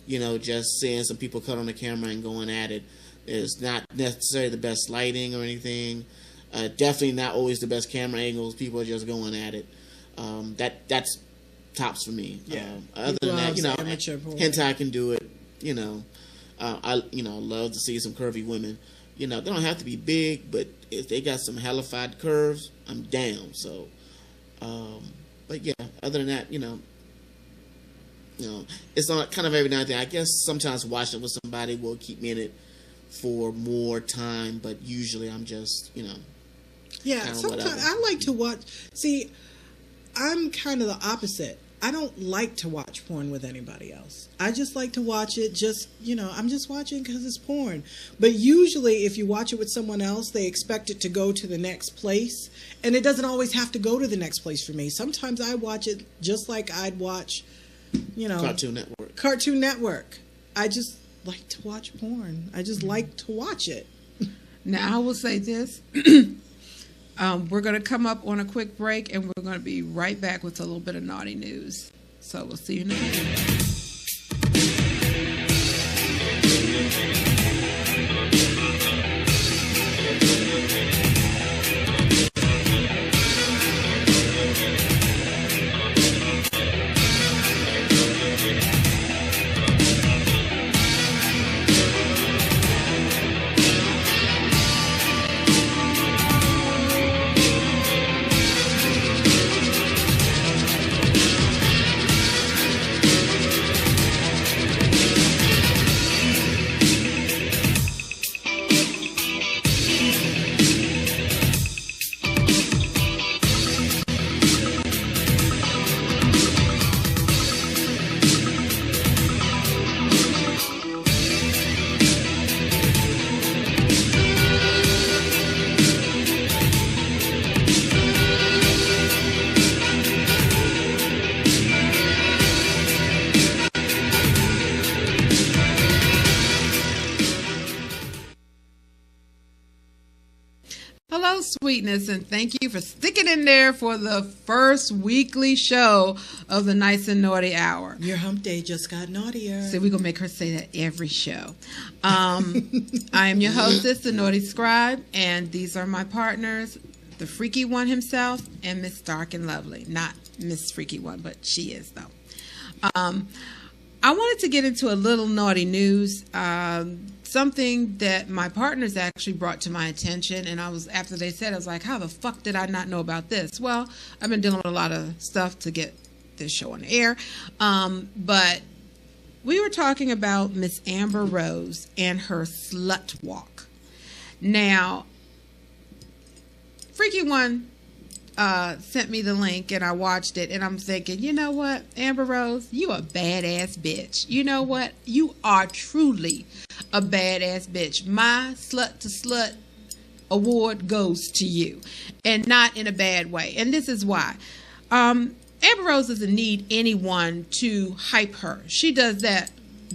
Just seeing some people cut on the camera and going at it is not necessarily the best lighting or anything. Definitely not always the best camera angles. People are just going at it. That's tops for me. Yeah. Other He than that, loves amateur porn. hentai can do it. I love to see some curvy women. They don't have to be big, but if they got some hellified curves, I'm down. So, but yeah, other than that, it's not kind of every now and then. I guess sometimes watching it with somebody will keep me in it for more time, but usually I'm just, Yeah, kinda sometimes whatever. I like to watch. See, I'm kind of the opposite. I don't like to watch porn with anybody else. I just like to watch it I'm just watching because it's porn. But usually if you watch it with someone else, they expect it to go to the next place. And it doesn't always have to go to the next place for me. Sometimes I watch it just like I'd watch, Cartoon Network. Cartoon Network. I just, like to watch porn. I just like to watch it. Now, I will say this. We're going to come up on a quick break, and we're going to be right back with a little bit of naughty news. So we'll see you in a minute. Sweetness, and thank you for sticking in there for the first weekly show of the Nyce and Naughtie Hour. Your hump day just got naughtier. So we're going to make her say that every show. I am your hostess, the Naughty Scribe, and these are my partners, the Freaky One himself and Miss Dark and Lovely. Not Miss Freaky One, but she is, though. I wanted to get into a little naughty news. Something that my partners actually brought to my attention, and after they said, I was like, how the fuck did I not know about this? Well, I've been dealing with a lot of stuff to get this show on the air, but we were talking about Miss Amber Rose and her slut walk. Now, Freaky One sent me the link, and I watched it, and I'm thinking, you know what, Amber Rose, you a badass bitch. You know what? You are truly a badass bitch. My Slut to Slut award goes to you, and not in a bad way. And this is why. Amber Rose doesn't need anyone to hype her. She does that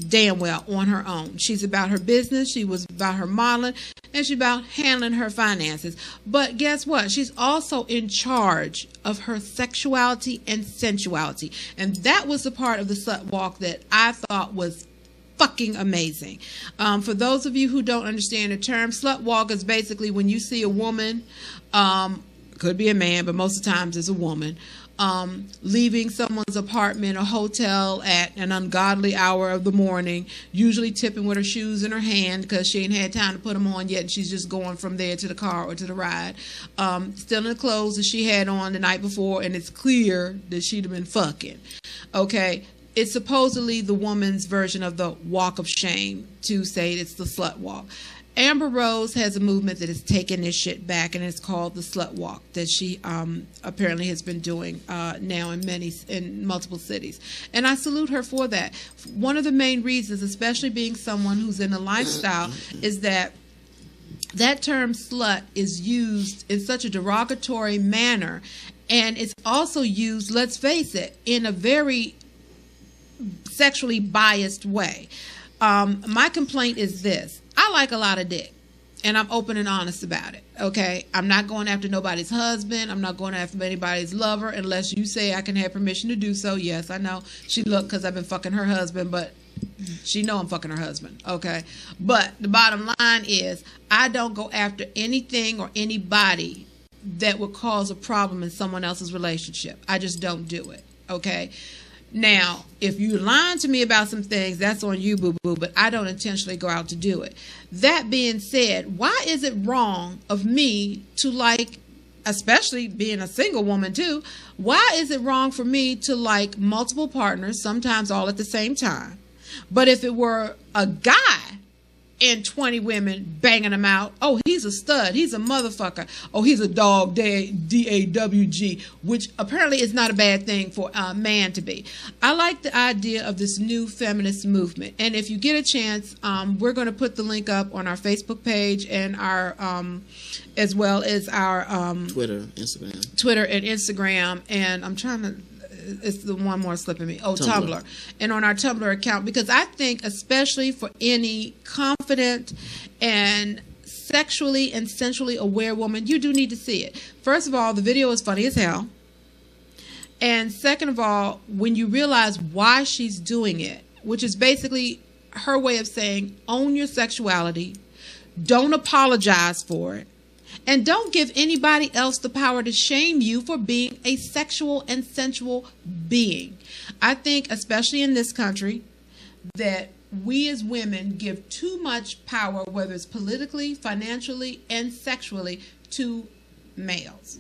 damn well on her own. She's about her business. She was about her modeling, and she's about handling her finances. But guess what? She's also in charge of her sexuality and sensuality. And that was the part of the slut walk that I thought was fucking amazing. For those of you who don't understand the term, slut walk is basically when you see a woman, could be a man, but most of the times it's a woman, leaving someone's apartment or hotel at an ungodly hour of the morning, usually tipping with her shoes in her hand because she ain't had time to put them on yet, and she's just going from there to the car or to the ride, still in the clothes that she had on the night before, and it's clear that she'd have been fucking. Okay, it's supposedly the woman's version of the walk of shame, to say it's the slut walk. Amber Rose has a movement that has taken this shit back, and it's called the Slut Walk, that she apparently has been doing now in multiple cities. And I salute her for that. One of the main reasons, especially being someone who's in a lifestyle, is that term slut is used in such a derogatory manner, and it's also used, let's face it, in a very sexually biased way. My complaint is this. I like a lot of dick, and I'm open and honest about it, okay? I'm not going after nobody's husband. I'm not going after anybody's lover unless you say I can have permission to do so. Yes, I know she looked because I've been fucking her husband, but she know I'm fucking her husband, okay? But the bottom line is I don't go after anything or anybody that would cause a problem in someone else's relationship. I just don't do it, okay? Now, if you're lying to me about some things, that's on you, boo-boo, but I don't intentionally go out to do it. That being said, why is it wrong of me to like, especially being a single woman too, why is it wrong for me to like multiple partners, sometimes all at the same time? But if it were a guy and 20 women banging him out, oh, he's a stud, he's a motherfucker, oh, he's a dog, D-A-W-G, which apparently is not a bad thing for a man to be. I like the idea of this new feminist movement, and if you get a chance, we're going to put the link up on our Facebook page and our, as well as our Twitter and Instagram, and I'm trying to, it's the one more slipping me. Oh, Tumblr. Tumblr. And on our Tumblr account, because I think especially for any confident and sexually and sensually aware woman, you do need to see it. First of all, the video is funny as hell. And second of all, when you realize why she's doing it, which is basically her way of saying, own your sexuality, don't apologize for it, and don't give anybody else the power to shame you for being a sexual and sensual being. I think, especially in this country, that we as women give too much power, whether it's politically, financially, and sexually, to males.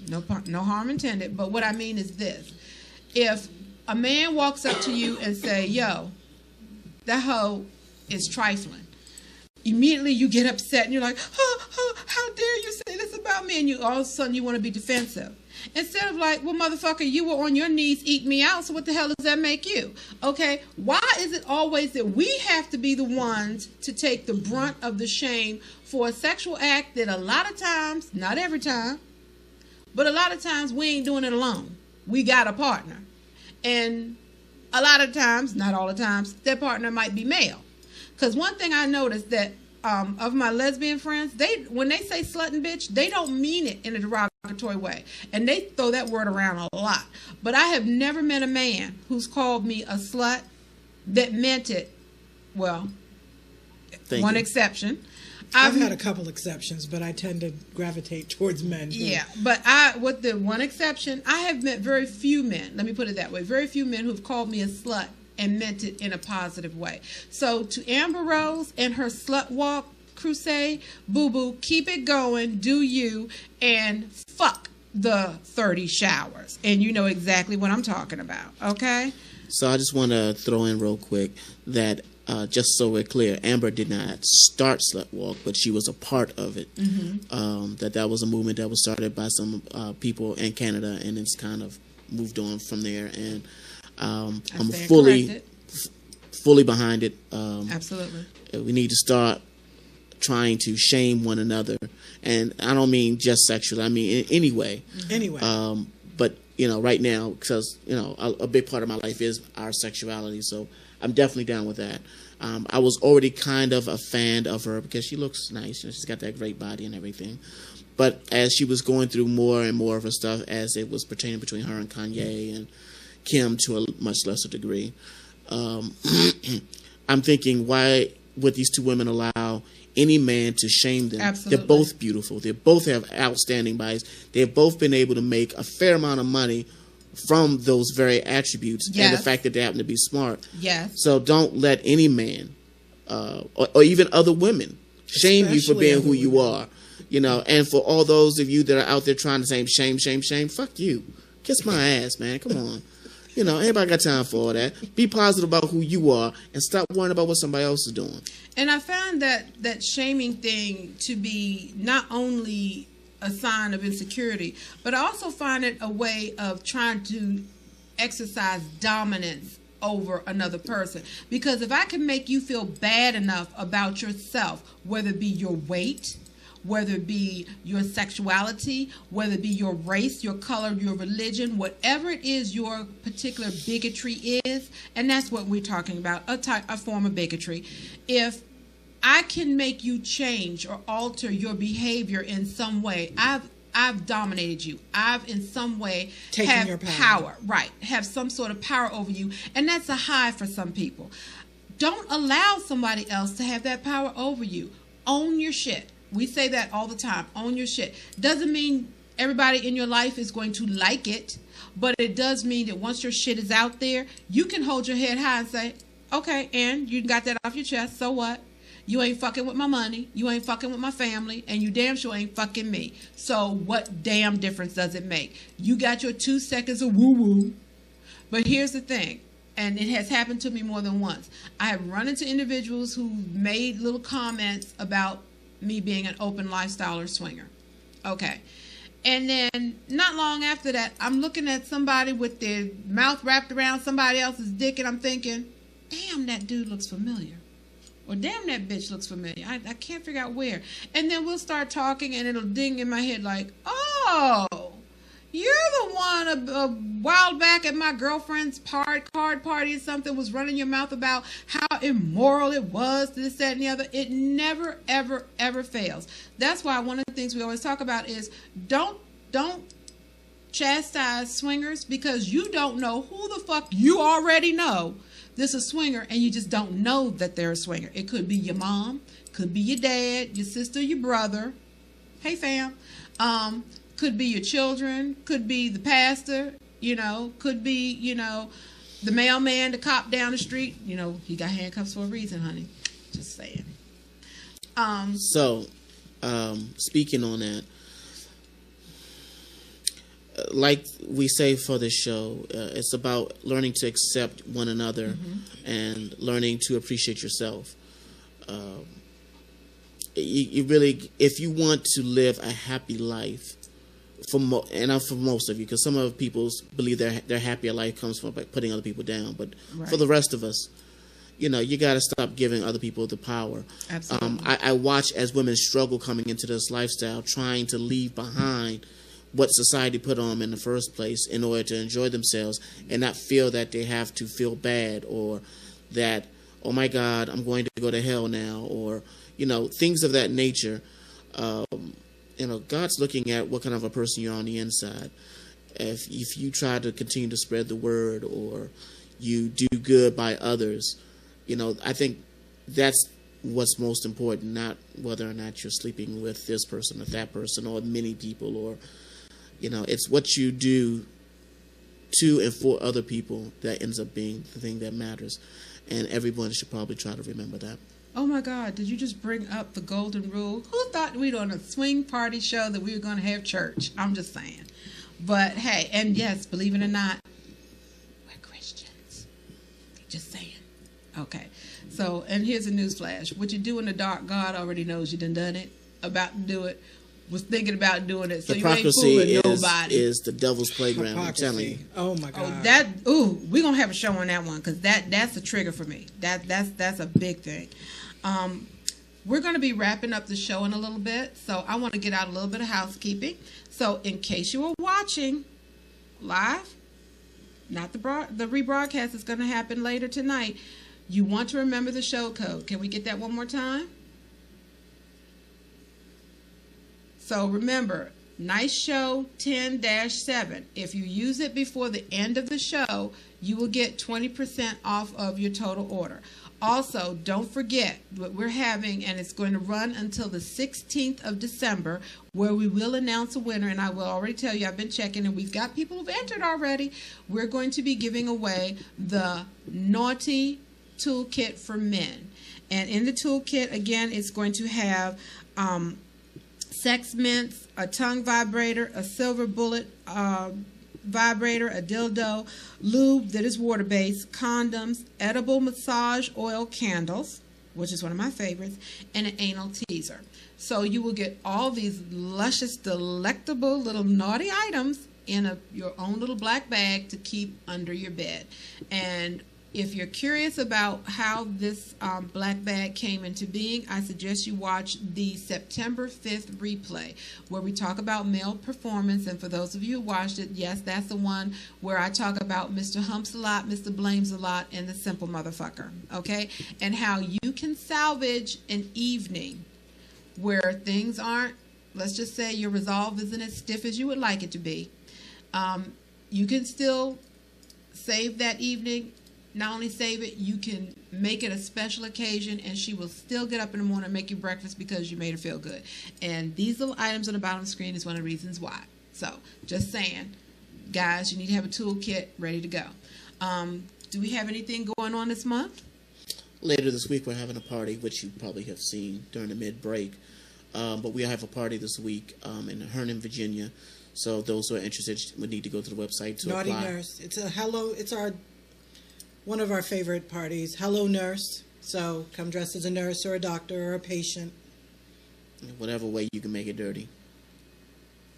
No harm intended, but what I mean is this. If a man walks up to you and say, yo, that hoe is trifling, immediately you get upset and you're like, how dare you say this about me? And you all of a sudden you want to be defensive. Instead of like, well, motherfucker, you were on your knees eating me out, so what the hell does that make you? Okay, why is it always that we have to be the ones to take the brunt of the shame for a sexual act that a lot of times, not every time, but a lot of times we ain't doing it alone. We got a partner. And a lot of times, not all the times, that partner might be male. Because one thing I noticed that of my lesbian friends, when they say slut and bitch, they don't mean it in a derogatory way. And they throw that word around a lot. But I have never met a man who's called me a slut that meant it, well, one exception. I've had a couple exceptions, but I tend to gravitate towards men. Yeah, but with the one exception, I have met very few men, let me put it that way, very few men who've called me a slut and meant it in a positive way. So to Amber Rose and her slut walk crusade, boo-boo, keep it going, do you, and fuck the 30 showers. And you know exactly what I'm talking about, okay? So I just want to throw in real quick that just so we're clear, Amber did not start Slut Walk, but she was a part of it. Mm-hmm. That was a movement that was started by some people in Canada, and it's kind of moved on from there. And I'm fully behind it. Absolutely. We need to start trying to shame one another, and I don't mean just sexually. I mean in any way. Anyway. But right now, because a big part of my life is our sexuality, so I'm definitely down with that. I was already kind of a fan of her because she looks nice. She's got that great body and everything. But as she was going through more and more of her stuff, as it was pertaining between her and Kanye and Kim to a much lesser degree, I'm thinking, why would these two women allow any man to shame them? Absolutely. They're both beautiful. They both have outstanding bodies. They've both been able to make a fair amount of money from those very attributes, yes, and the fact that they happen to be smart. Yes. So don't let any man or even other women shame you for being who you are. And for all those of you that are out there trying to say shame, fuck you. Kiss my ass, man. Come on. Anybody got time for all that? Be positive about who you are and stop worrying about what somebody else is doing. And I found that shaming thing to be not only a sign of insecurity, but I also find it a way of trying to exercise dominance over another person. Because if I can make you feel bad enough about yourself, whether it be your weight, whether it be your sexuality, whether it be your race, your color, your religion, whatever it is your particular bigotry is, and that's what we're talking about, a form of bigotry. If I can make you change or alter your behavior in some way, I've dominated you. I've in some way taken your power. Right. Have some sort of power over you. And that's a high for some people. Don't allow somebody else to have that power over you. Own your shit. We say that all the time. Own your shit. Doesn't mean everybody in your life is going to like it, but it does mean that once your shit is out there, you can hold your head high and say, okay, and you got that off your chest, so what? You ain't fucking with my money, you ain't fucking with my family, and you damn sure ain't fucking me. So what damn difference does it make? You got your 2 seconds of woo-woo. But here's the thing, and it has happened to me more than once. I have run into individuals who made little comments about me being an open lifestyle or swinger. Okay. And then not long after that, I'm looking at somebody with their mouth wrapped around somebody else's dick, and I'm thinking, damn, that dude looks familiar. Or damn, that bitch looks familiar. I can't figure out where. And then we'll start talking, and it'll ding in my head like, oh, You're the one a while back at my girlfriend's card party or something was running your mouth about how immoral it was, this, that, and the other. It never, ever, ever fails. That's why one of the things we always talk about is don't chastise swingers, because you don't know who the fuck you already know this is a swinger, and you just don't know that they're a swinger. It could be your mom, could be your dad, your sister, your brother. Hey, fam. Could be your children, could be the pastor, could be, the mailman, the cop down the street. He got handcuffs for a reason, honey. Just saying. So, speaking on that, like we say for this show, it's about learning to accept one another and learning to appreciate yourself. You really, if you want to live a happy life, for most of you, because some of people believe their happier life comes from putting other people down, but for the rest of us, you got to stop giving other people the power. Absolutely. I watch as women struggle coming into this lifestyle, trying to leave behind what society put on them in the first place in order to enjoy themselves and not feel that they have to feel bad, or that, oh my God, I'm going to go to hell now, or things of that nature. God's looking at what kind of a person you're on the inside. If you try to continue to spread the word, or you do good by others, I think that's what's most important, not whether or not you're sleeping with this person or that person or many people, or, it's what you do to and for other people that ends up being the thing that matters. And everyone should probably try to remember that. Oh my God, did you just bring up the golden rule? Who thought we'd on a swing party show that we were going to have church? I'm just saying. But hey, and yes, believe it or not, we're Christians. Just saying. Okay. So, and here's a news flash. What you do in the dark, God already knows you done it, about to do it, was thinking about doing it. So you ain't fooling nobody. Is the devil's playground, hypocrisy. I'm telling you. Oh my God. We're going to have a show on that one, because that's a trigger for me. That's a big thing. We're going to be wrapping up the show in a little bit, so I want to get out a little bit of housekeeping. So in case you were watching live, not the rebroadcast is going to happen later tonight, you want to remember the show code. Can we get that one more time? So remember, Nyce Show 10-7. If you use it before the end of the show, you will get 20% off of your total order. Also, don't forget what we're having, and it's going to run until the 16th of December, where we will announce a winner, and I will already tell you, I've been checking, and we've got people who've entered already. We're going to be giving away the Naughtie Toolkit for Men. And in the toolkit, again, it's going to have sex mints, a tongue vibrator, a silver bullet vibrator, a dildo, lube that is water-based, condoms, edible massage oil candles, which is one of my favorites, and an anal teaser. So you will get all these luscious, delectable little naughty items in your own little black bag to keep under your bed. And if you're curious about how this black bag came into being, I suggest you watch the September 5th replay, where we talk about male performance. And for those of you who watched it, yes, that's the one where I talk about Mr. Humps a lot, Mr. Blames a lot, and the simple motherfucker, okay? And how you can salvage an evening where things aren't, let's just say your resolve isn't as stiff as you would like it to be. You can still save that evening. Not only save it, you can make it a special occasion, and she will still get up in the morning and make you breakfast because you made her feel good. And these little items on the bottom of the screen is one of the reasons why. So, just saying, guys, you need to have a toolkit ready to go. Do we have anything going on this month? Later this week, we're having a party, which you probably have seen during the mid-break. But we have a party this week in Herndon, Virginia. So those who are interested would need to go to the website to Naughty apply. Nurse. It's one of our favorite parties. Hello, nurse. So come dressed as a nurse or a doctor or a patient. Whatever way you can make it dirty.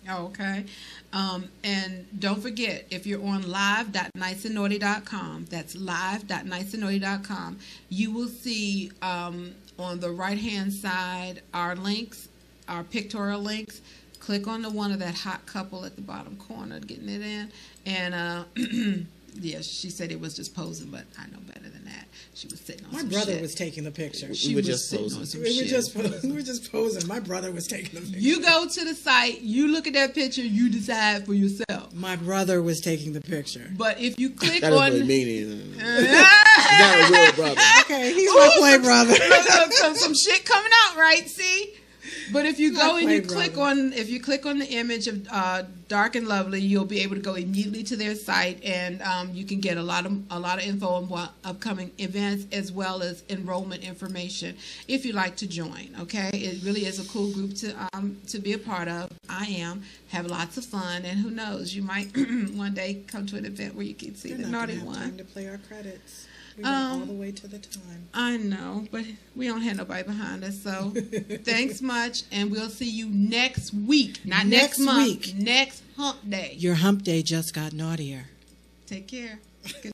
Oh, okay. And don't forget, if you're on live.nycenaughtie.com, that's live.nycenaughtie.com, you will see on the right-hand side our links, our pictorial links Click on the one of that hot couple at the bottom corner, getting it in. And, yeah, she said it was just posing, but I know better than that. She was sitting on My some brother shit. was taking the picture. We were just posing. We were just posing. My brother was taking the picture. You go to the site, you look at that picture, you decide for yourself. My brother was taking the picture. But if you click That on... doesn't really mean anything. Not a real brother. Okay, he's my play brother. some shit coming out, right? See? But if you go and you click on the image of Dark and Lovely, you'll be able to go immediately to their site, and you can get a lot of info on upcoming events as well as enrollment information if you'd like to join. Okay, it really is a cool group to be a part of. I am, have lots of fun, and who knows, you might one day come to an event where you can see the naughty one. Time to play our credits. We went all the way to the time. I know, but we don't have nobody behind us. So thanks much, and we'll see you next week. Not next month. Week. Next hump day. Your hump day just got naughtier. Take care. Good